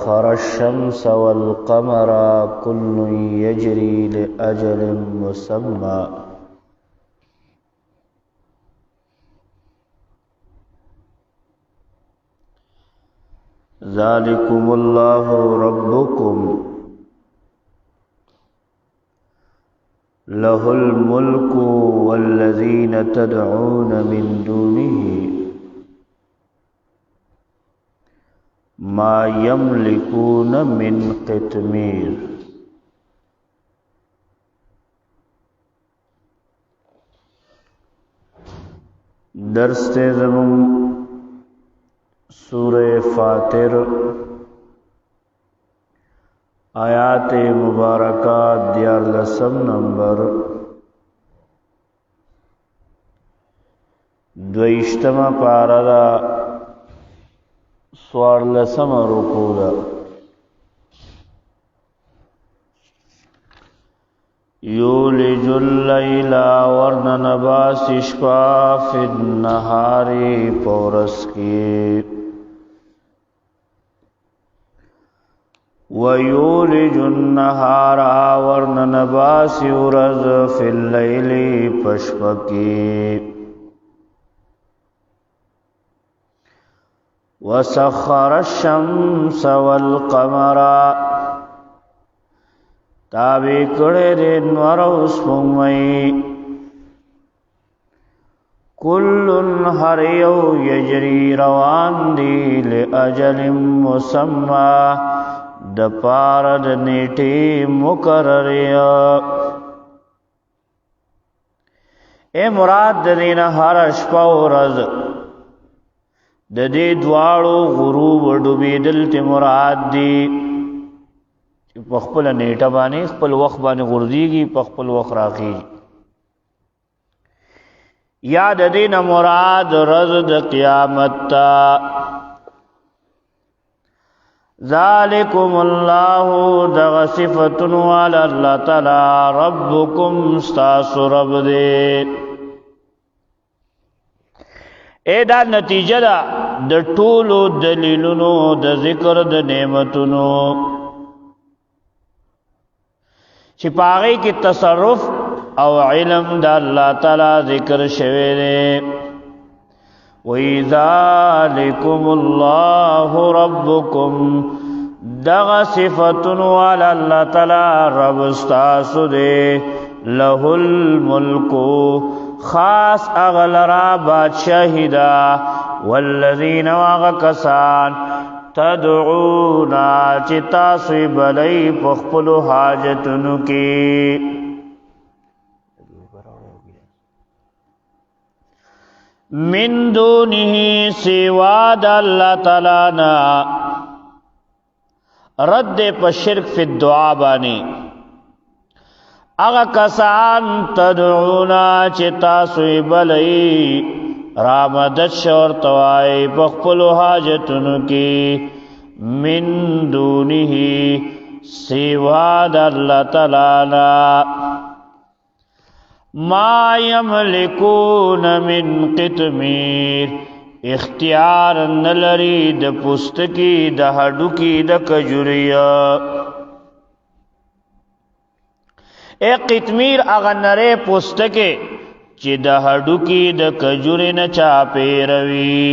وسخر الشمس والقمر كل يجري لأجل مسمى ذلكم الله ربكم له الملك والذين تدعون من دونه ما يملكون من قطمير. درس زمون سورہ فاتر آیات مبارکہ 11 نمبر 22 پارہ 14 رکوع دا یولج اللیل ورننباس شپا فی النہار پورس کی وَيُولِجُ النَّهَارَ وَرْنَنَبَاسِ وَرَزْ فِي اللَّيْلِ پشپکی وَسَخَّرَ الشَّمْسَ وَالْقَمَرَ تابع کڑے دے نور اسپومئی کلن ہر یو یجری روان دی لأجل مسمى د پارد نیٹی مقرریا. اے مراد د دین هر شپه او ورځ د دې دواړو غروب او ډوبېدل ته مراد دی. په خپل نیټه باندې خپل وخت باندې غرديږي په خپل وخت راخي. یا د دین مراد ورځ د قیامت تا. ذالکم اللہ دغ صفتن والا اللہ تعالی ربکم استاس رب دے. اے دا نتیجہ دا د ټولو دلیلونو د ذکر د نعمتونو چې پاغی کی تصرف او علم د اللہ تعالی ذکر شوی دے. وَإِذَلِكُمُ اللَّهُ رَبُّكُمْ دغ صفتن والا اللہ تعالی رب استاسو دے. لَهُ الْمُلْكُ خاص اغلرا بادشاہی دا. وَالَّذِينَ وَغَكَسان تَدْعُونا چتاسوی بلی پخپلو حاجتنو کی من دونه سوا د الله تعالی نا. رد په شرک فی الدعا باندې اغه کسان تدعونا چې تاسو بلئی رامدد شور توای په خپل حاجتونو کې من دونه سوا د الله تعالی نا. ما یملکون من قطمیر اختیار نلری د پوستکی د هډوکی د کجوریا. اے قطمیر اغه نره پوستکی چې د هډوکی د کجوري نه چا پیروي.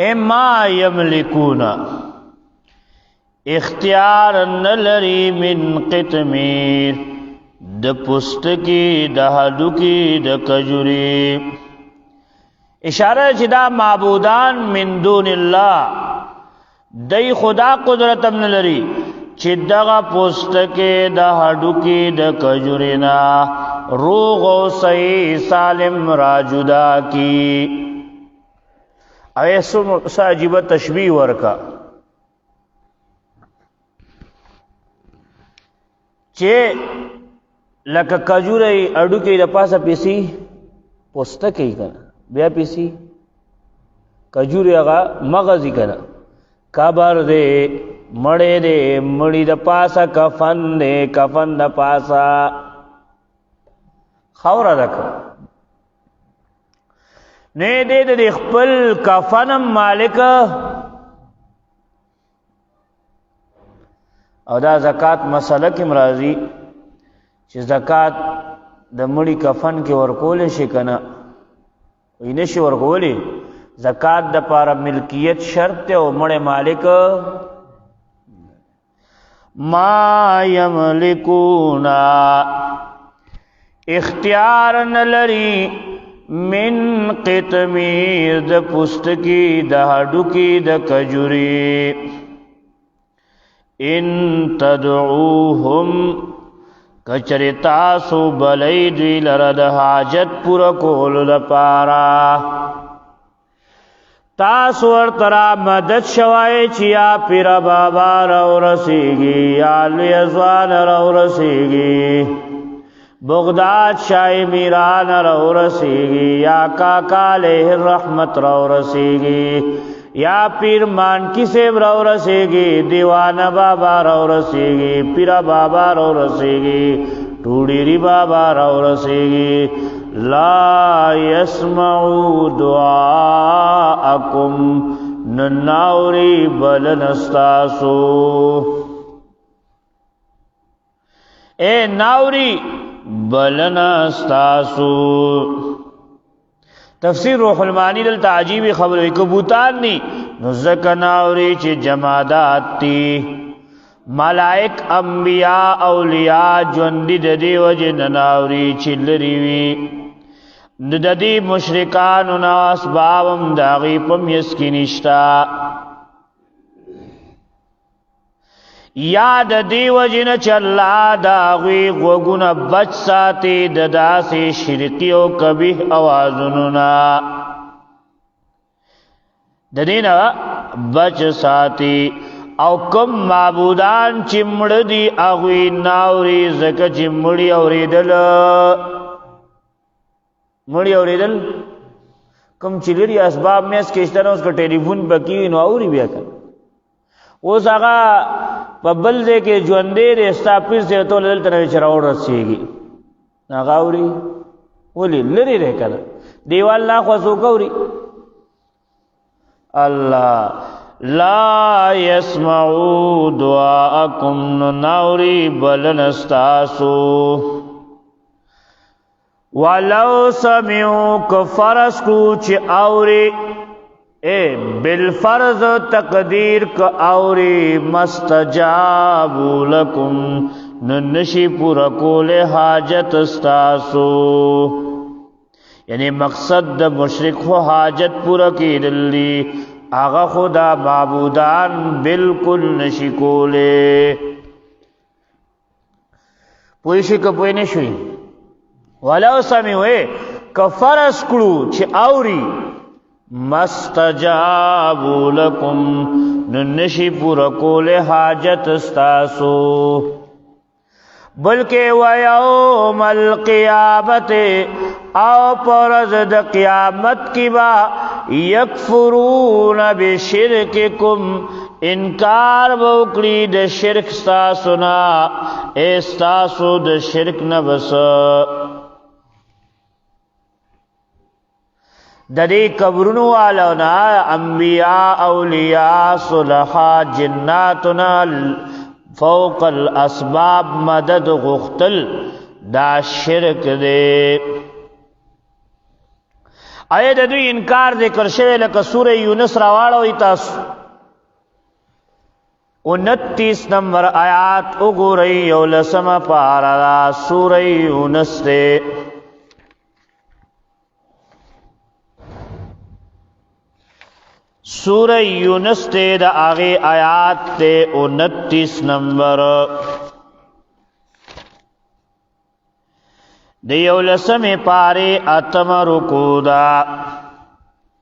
اما یملکون اختیار نلری من قطمیر د پوستکی د هډوکی د کجوری. اشاره چې دا معبودان من دون الله دای خدا قدرت هم نلری چې دغه پوستکی د هډوکی د کجورینا روغ او صحیح سالم را جدا کی. ایسو عجیب تشبیه ورکا چې لکه کجوري اډو کې د پاسه پیسي پوستکی کنه بیا پیسی کجوری هغه مغزی کنه قبر دے مړې دے مړی د پاسه کفن دے کفن د پاسه خاور رک نه دې د خپل کفن مالک او دا زکات مسله کې مرাজি چې زکات د مړی کفن کې ورکول شي کنه وینې شي ورکولې زکات د پاره ملکیت شرط او مړ مالک ما یملکونا اختیار نلری من قطمیر د پوستکی د هډو کی د کجوري ان تدعوهم کچریتا سو بلای دی لره د حاجت پورا کول لپاره تاسو ورترا مدد شوای چیا پیر بابا رو رسیږي یا لیزوان رو رسیږي بغداد شای میران رو رسیږي یا کاکا علیہ الرحمت رو رسیږي یا پیر مان کی سیب رو رسیږي دیوانه بابا رو رسیږي پیر بابا رو رسیږي ټوډيري بابا رو رسیږي لا يسمعوا دعاءكم نناوري بلنستاسو اے ناوري بلنستاسو تفسیر روح المعانی دل تعجیبی خبر کبوتان نی نزک ناوری چی جمادات تی ملائک انبیاء اولیاء جوندی ددی وجن ناوری چی لریوی ددی مشرکان و اسبابم داغی پم یسکی نشتا یاد دی وجن چلا داغی غوگون بچ ساتی ددا سے شرکی و کبیح آوازننا ددینا بچ ساتی او کم معبودان چمڑ دی اغوی ناوری زکا چمڑی اوریدل مڑی اوریدل کم چلری اسباب میں اس کشتنا اس کا ٹیلیفون بکی نو اوری بیا کن اوس هغه په بل ځای کې ژوندې دی ستا پیر صاحب ته دلته نه چې راورسېږي هغه اوري ولې لرې دی که نه دیوال نه خو څوک اوري الله لا يسمعوا دعاءكم ناوري بلن ستاسو ولو سمعوا کفرس کو چې اوري اے بالفرض تقدیر کا اوری مستجابو لکم ننشی پورا کول حاجت استاسو یعنی مقصد د مشرک ہو حاجت پورا کی دلی آغا خدا معبودان بالکل نشی کولے پویشی کا پوی نشوی ولو سمیوے کفرس کرو چھ اوری مستجابو لکم ننشی پورا کول حاجت استاسو بلکہ ویوم القیامت او پرز د قیامت کی با یکفرون بشرککم انکار بوکڑی د شرک ستاسونا استاسو د شرک نبس ددی قبرونو والونا انبیاء اولیاء صلحاء جناتنا فوق الاسباب مدد غختل دا شرک دے آئے دوی انکار ذکر شوی لکه سورہ یونس راواړو تاسو 29 نمبر آیات وګورئ یو لسمه پارا سورہ یونس دے سورہ یونس تے دا آگے آیات تے 29 نمبر دیو لسم پارے اتم رکو دا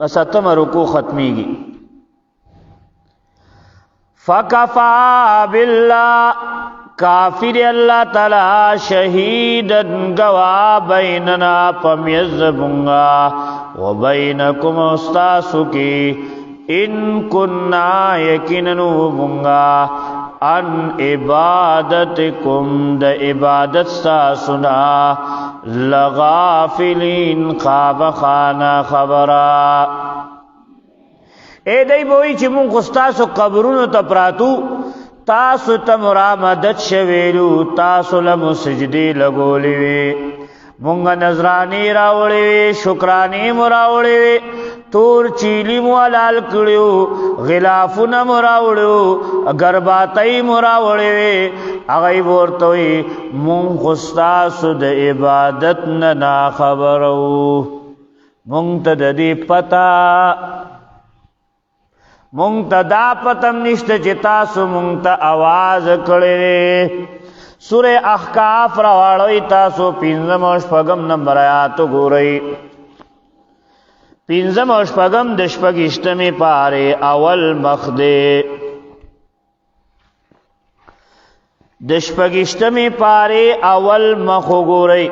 بس اتم رکو ختمی گی فکفا باللہ کافر اللہ تعالی شہیدن گواہ بیننا پمیز بنگا و بینکم استاسو کی ان کننا یقیننو بنگا ان عبادتکم د عبادت ساسنا لغافلین خواب خانا خبرا اے دی بوئی چی من خستاسو قبرونو تا پراتو تاسو تا مرامدت شویلو تاسو لمو سجدی لگولیوی مونگا نظرانی راوڑیوی شکرانی مراوڑیوی تور چیلی موالال کڑیو غلافون مراوڑیو گرباتای مراوڑیوی اغی بورتوی مونگ خستاسو دا عبادت ننا خبرو مونگ تا دی پتا مونگ تا دا پتم نشت چی تاسو مونگ تا آواز کڑی سورہ احقاف روالوی تاسو پینزم و شپگم نمبر آیاتو گو رئی پینزم و شپگم دشپگشتمی پارے اول مخدے دشپگشتمی پارے اول مخو گو رئی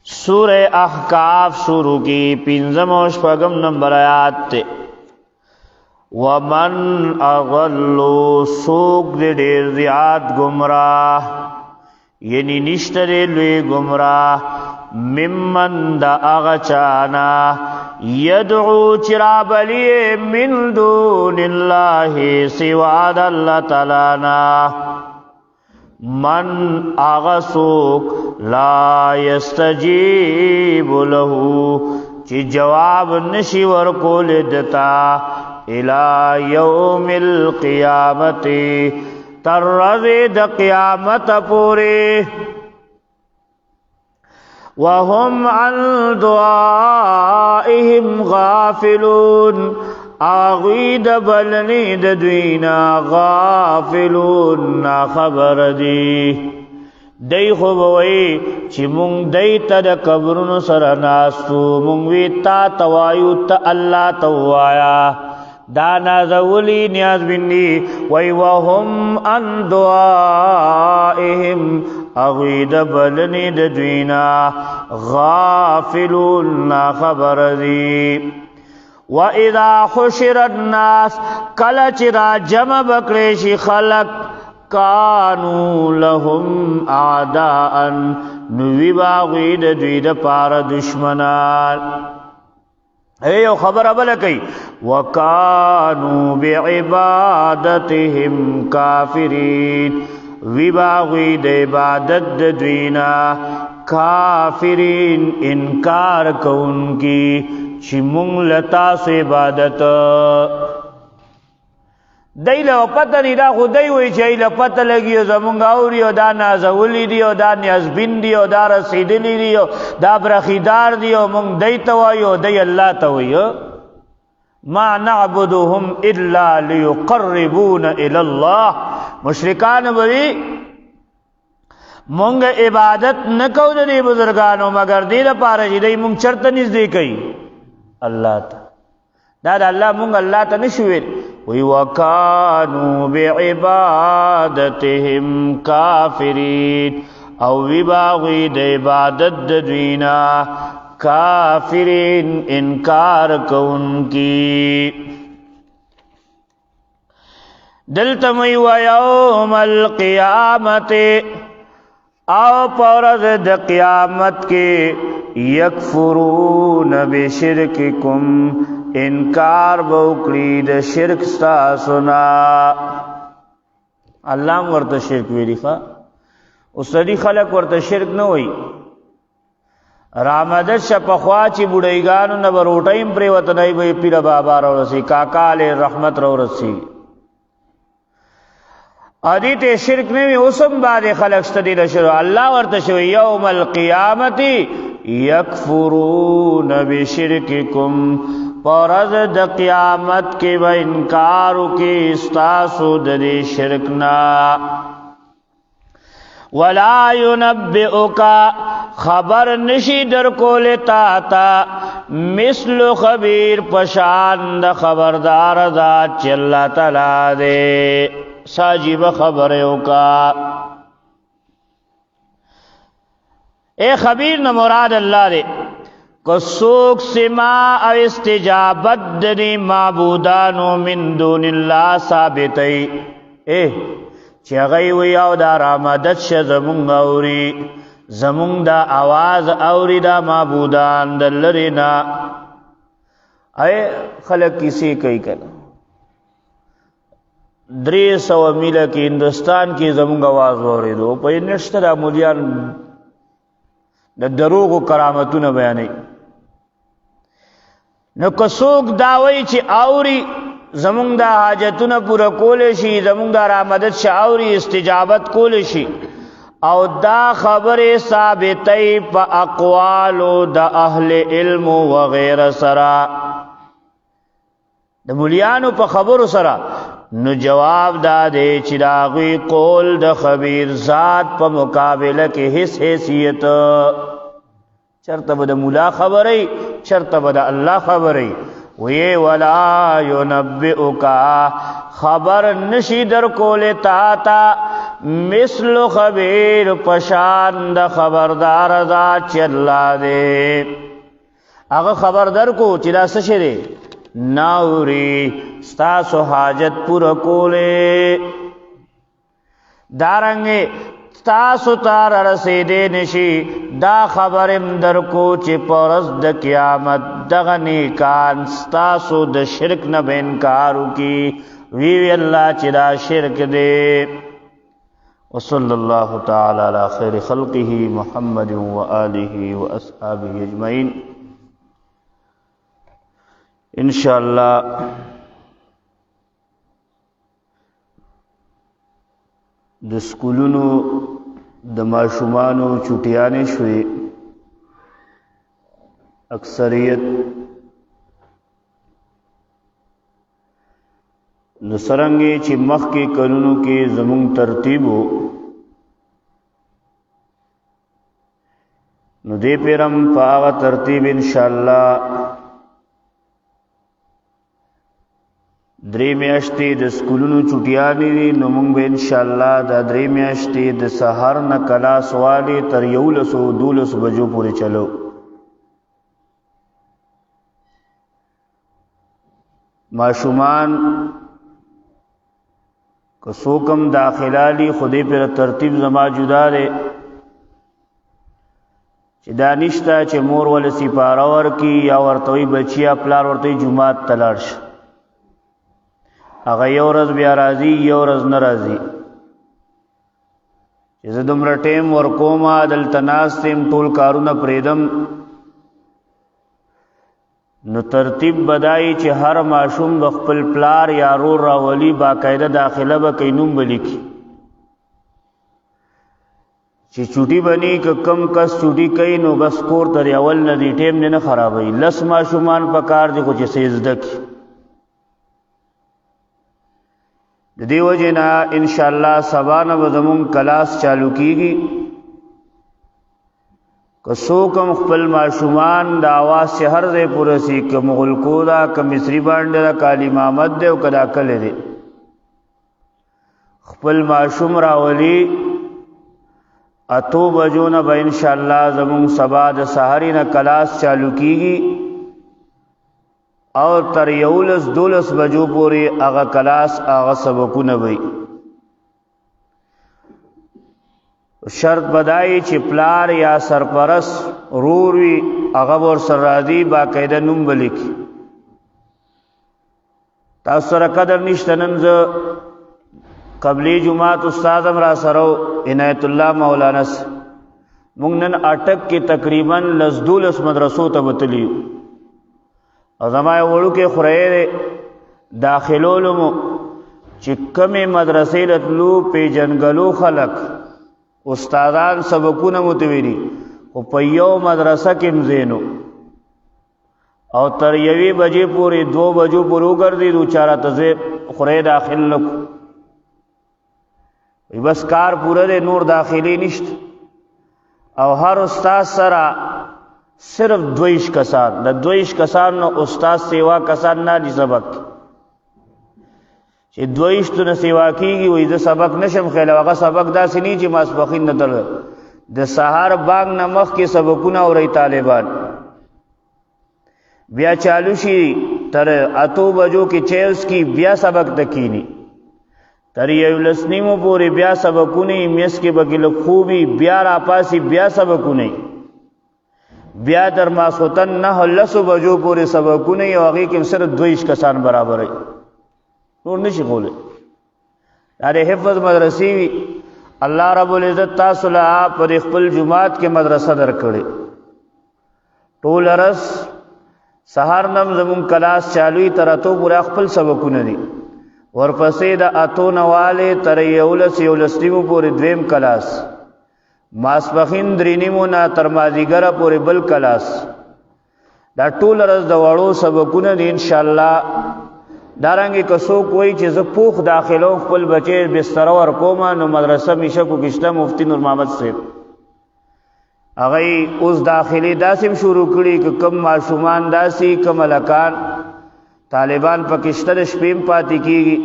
سورہ احقاف شروع کی پینزم و شپگم نمبر آیات تے ومن اغلو سوک دے دیر زیاد گمراہ یعنی نشتر لوی گمراہ ممن دا اغچانا یدعو چرابلی من دون اللہ سواد اللہ تعالینا من آغسوک لا یستجیب لہو چی جواب نشی ورکول دتا الى یوم القیامت ترد قیامت پوری وهم عن دعائهم غافلون آغید بلنی دوینا غافلون نا خبر دی دی خوبوئی چی مونگ دی تا دا قبرون سرناستو مونگوی تا توایو تا اللہ توایا دانا زولی نیاز بندی وی وهم ان دعائهم اغید بلنی دوینا غافلون نا خبر دی وَإِذَا حُشِرَ النَّاسِ کلچ را جمع بکریشی خلق کانو لهم اعداء نوی باغید دوید پار دشمنان ایو خبر ابل کئی وَكَانُوا بِعِبَادَتِهِمْ کافرین وی باغید عبادت دوینا کافرین انکار کون کی چی مونگ لتاس عبادت دی لو پتہ نی دا خود دی وی چی لپتہ لگی زمونگ آوری و دا نازولی دی و دا نیازبین دی و دا رسیدلی دی و دا برخیدار دی و مونگ دی توائی و دی اللہ توائی ما نعبدهم الا لیقربون الاللہ مشرکان بوی مونگ عبادت نکو دی بزرگانو مگر دی دا پارا دی مونگ چرت نزدی کئی اللہ تا دا اللہ مونگ اللہ تا نشویر وی وکانو بعبادتهم کافرین او وی باغی دا عبادت دوینا کافرین انکار کون کی دلتمی ویوم القیامت او پورز دا قیامت کے یکفرون بشرککم انکار بوکری دا شرک ستاسنا اللہ ورطا شرک ویلی خواہ اس دی خلق ورطا شرک نوئی رامدد شپخوا چی بڑیگانو نبروٹائیم پریوتنائی بھئی پیر بابا رو رسی کاکا علی رحمت رو رسی ادیت شرک نوی اسم بعد خلق ستدی شروع اللہ ورتشو یوم القیامت یکفرون بشرککم پرز د قیامت کے با انکارو کے استاسو دی شرکنا ولا ينبئك خبر نشی در کول تا مثل خبیر پشان د خبردار ذات چې الله تعالی دې ساجیب خبره وکا. اے خبیر نہ مراد اللہ دے کو سوک سما او استجابت دنی معبودانو من دون اللہ ثابتی اے چی غیوی او دا رامدد ش زمونگ اوری زمونگ دا آواز اوری دا معبودان دلرینا. اے خلق کسی کئی کنا 300 میل کی ہندوستان کی زمونگ آواز اوری دو پای نشتر دا مولیان دا دروغ و کرامتون بیانی. نو کسوک داوی چی آوری زمونگ دا حاجتون پورا کولشی زمونگ دا رامدد شا آوری استجابت کولشی او دا خبر ثابتی پا اقوالو دا اہل علم و غیر سرا دا مولیانو پا خبر سرا نو جواب دا دے چی داغوی قول دا خبیر ذات پا مقابلہ کی حس حیثیت چرت با دا مولا خبری چرت با دا اللہ خبری وی ولا ینبئکا خبر نشی در کول تاتا مثل خبیر پشان دا خبردار ذات چی اللہ دے اگر خبر در کو چلا سشی دے ناوری ستاسو حاجت پورا کولے دارنگے ستاسو تار رسیدے نشی دا خبرم در کو چی پرز دا قیامت دغنی کان ستاسو دا شرک نب انکارو کی ویوی اللہ چی دا شرک دے. وصلی اللہ تعالی علی خیر خلقہ محمد و آلہ و اصحابہ اجمعین. انشاءاللہ د سکولونو د ماشومانو چټیانې شوې اکثریت نو څرنګه چې مخکې کلونو کې زموږ ترتیبو نو دې پیرم په هغه ترتیب انشاءالله درې میاشتې د سکولونو چټیانې دي نو موږ به انشاءالله دا درې میاشتې د سحر نه کلاس والی تر 11-12 بجو پورې چلو. ماشومان که څوکم داخلالی خودی پر ترتیب زما جدا دی چې دا نشته چې مور ول سپاره ورکي یا ورته بچیا پلار ورته جمعات تلاړ شي هغه یو ورځ بیا راځي یو ورځ نه راځي چې زه دومره ټیم ورکوم دلته ناست یم ټول کارونه پرېږدم نو ترتیب بدایي چې هر ماشوم د خپل پلار یا رور راولي باقاعده داخله به کوي نوم به لیکي چې چوټي بني که کم کس چوټي کوي نو بس کور تر اول نه دی ټیم نه خرابوي 10 ماشومان په کار دي خو چې سجده کوي د دې وجه نه انشاءالله سبا نه به زموږ کلاس چالو کیږي که څوک خپل ماشومان د اواز سے هر ځای پوره سي که مغلقو دا که مصری باندې دا کالی محمد دی او که دا کلی دی خپل ماشوم راولي 8 بجو نه به انشاءالله زموږ سبا د سحري نه کلاس چالو کیږي اور تر 11-12 بجو پوری اغا کلاس اغا سبکونه وي شرط بدای چې پلار یا سرپرس رور وي اغا ور سر راضي باقاعده نوم بلیکي تاسو سره قدر نشته نن ز قبلی جمعات استادم را سره عنایت الله مولانا مونږ نن اٹک کې تقریبا 12 مدرسو ته وتلیو او زمای وړو کې خورې داخلولو مو چې کمې مدرسې لتلو په جنګلو خلق استادان سبقونه متویری او په یو مدرسه کې مزینو او تر 1 بجې پورې 2 بجو پورې وګرځي دو چاره ته خورې داخل لک بس کار پوره دے نور داخلی نشت او هر استاد سره صرف 22 کسان د 22 کسان نو استاد سیوا کسان نه دي سبق چې 22 تونه سیوا کیږي وې د سبق نشم خیال هغه سبق داسې نه چې ماسپخین نه تر د سحر باغ نه مخ کې سبقونه اوري طالبان بیا چالو شي تر اتو بجو کې چیوس کی بیا سبق دکینی تر یو لسنیمو پوری بیا سبقونه میس کې بګل خوبي بیا را پاسي بیا سبقونه بیا در ماسوتن نه لسو بجو پوری سبقونه یو هغه کې صرف 22 کسان برابر وي نور نشي کوله دا حفظ مدرسې وی الله رب العزت تاسو له پر خپل جمعات کې مدرسه درکړي ټول رس سحر نم زمون کلاس چالوي تر اتو پورا خپل سبقونه دي ورپسې د اتو نواله تر یولس نیمو پورې دویم کلاس ماسپخین درینیمو نه تر مازیګره پورې بل کلاس دا ټول رس د وړو سبقونه دي ان شاء الله دارنګه کسو کوئی چې ز پوخ داخلو خپل بچي بستر ور کومه نو مدرسه میشه کو کشته مفتی نور محمد صاحب هغه اوس داخلي داسم شروع کړي ک کم معصومان داسي کم لکان طالبان پاکستان شپیم پاتې کیږي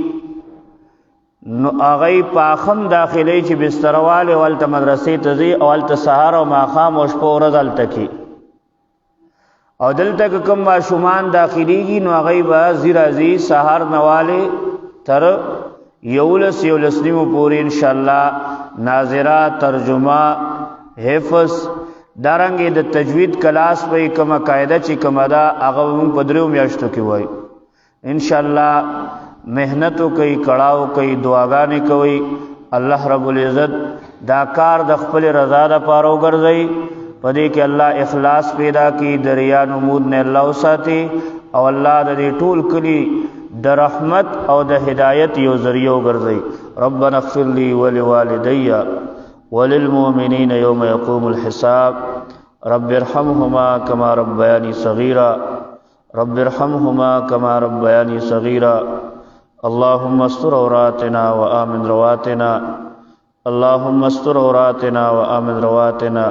نو هغه پاخم داخلي چې بسترواله ولته مدرسې ته ځي او ولته سحر او ماخام او شپه ورځ ولته کی او دلته کوم معصومان داخليږي نو هغه به زیرازي سحر نواله تر یولس نیمو پورې ان شاء الله ناظره ترجمه حفظ دارنګه د تجوید کلاس په کومه قاعده چې کومه دا هغه په درو میاشتو کې وای ان شاء الله مهنت کوي کړهو کوي دعاګانې کوي الله رب العزت دا کار د خپل رضا لپاره وګرځي پدې کې الله اخلاص پیدا کی دریا نمود نه الله وساتي او الله د ټول کلی د رحمت او د هدایت یو ذریعہ وګرځي ربنا اغفر لي ولوالدي وللمؤمنين يوم يقوم الحساب رب ارحمهما كما ربياني صغيرا رب ارحمهما كما ربياني صغيرا اللهم استر عوراتنا وآمن رواتنا اللهم استر عوراتنا وآمن رواتنا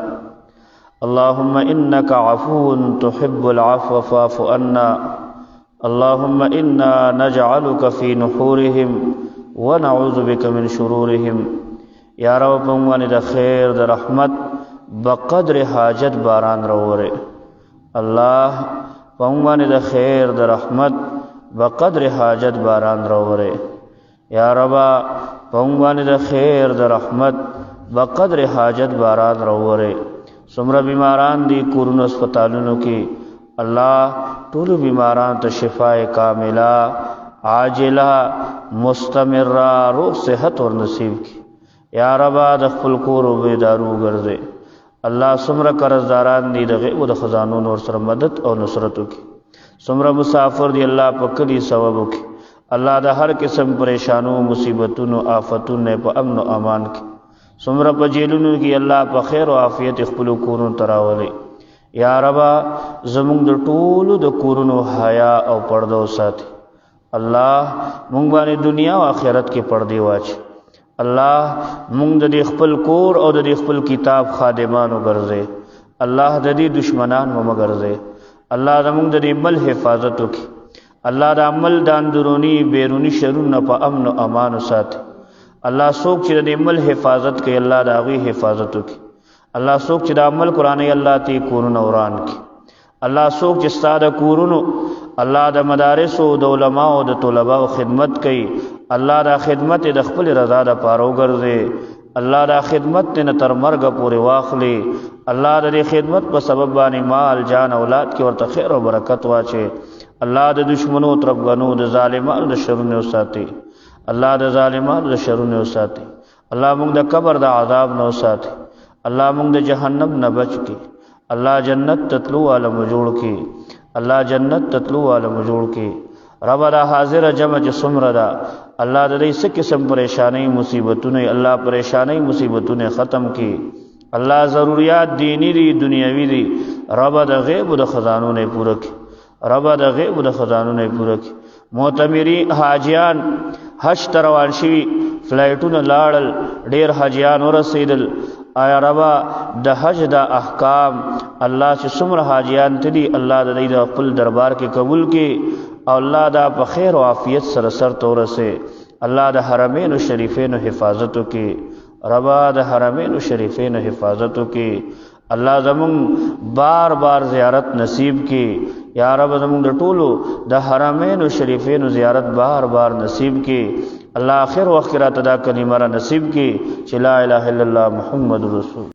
اللهم إنك عفو تحب العفو فاعف عنا اللهم إنا نجعلك في نحورهم ونعوذ بك من شرورهم یا رب پنگوانی دا خیر دا رحمت بقدر حاجت باران روورے اللہ پنگوانی دا خیر دا رحمت بقدر حاجت باران روورے یا رب پنگوانی دا خیر دا رحمت بقدر حاجت باران روورے سمرا بیماران دی کورونو اسپتالونو کی اللہ طول بیماران تا شفاء کاملہ عاجلہ مستمرہ روح صحت اور نصیب کی یا ربا د خپل کور او بیدارو ګرځي الله سمره قرضداران دي دغه او د خزانو نور سره مدد او نصرت وکي سمره مسافر دي الله په کلی ثواب وکي الله د هر قسم پریشانو مصیبتونو آفتونو په امن او امان کې سمره په جیلونو کې الله په خیر او عافیت خپل کورونو تراولي یا ربا زموږ د ټولو د کورونو حیا او پردو ساتي الله مونږ باندې دنیا او آخرت کې پردي واچي الله مونږ د خپل کور او د خپل کتاب خادمانو ګرځي الله د دې دشمنان مو ګرځي الله زموږ د عمل حفاظت وکي الله د عمل د اندرونی بیرونی شرونه په امن او امان ساتي الله څوک چې د عمل حفاظت کوي الله د هغه حفاظت وکي الله څوک چې د عمل قرآن الله ته کورونه وران کی الله څوک چې ستاده کورونو الله د مدارس او د علما او د طلبه او خدمت کوي الله دا خدمت د خپل رضا د پاره وګرځي الله دا خدمت نه تر مرګ پورې واخلي الله د خدمت په سبب باندې مال جان اولاد کې ورته خیر او برکت واچي الله د دشمنو ترغنو د ظالمانو د شرونو ساتي الله د ظالمانو د شرونو ساتي الله موږ د قبر د عذاب نو ساتي الله موږ د جهنم نه بچ کی الله جنت تطلو عالم جوړ کی الله جنت تطلو عالم جوړ کی رب دا حاضر جمع سمره دا الله د دې څه قسم پریشانی مصیبتونه الله پریشانی مصیبتونه ختم کی الله ضرورت دینی دی دنیاوی دی رب د غیب د خزانو نه پوره کی رب د غیب د خزانو نه پوره کی معتمری حاجیان حج ته روان شوي فلایټونه لاړل ډیر حاجیان ورسېدل آیا ربا د حج د احکام الله چې څومره حاجیان تدي الله د دې د خپل دربار کې قبول کړي او الله دا په خیر او عافیت سره سر تورسه الله د حرمین شریفین حفاظت وکړي ربا د حرمین شریفین حفاظت وکړي الله زمون بار بار زیارت نصیب کی یا رب زمون د ټولو د حرمین شریفین زیارت بار بار نصیب کی الله آخر وخت را تدا کلمه را نصیب کی چې لا اله الا الله محمد رسول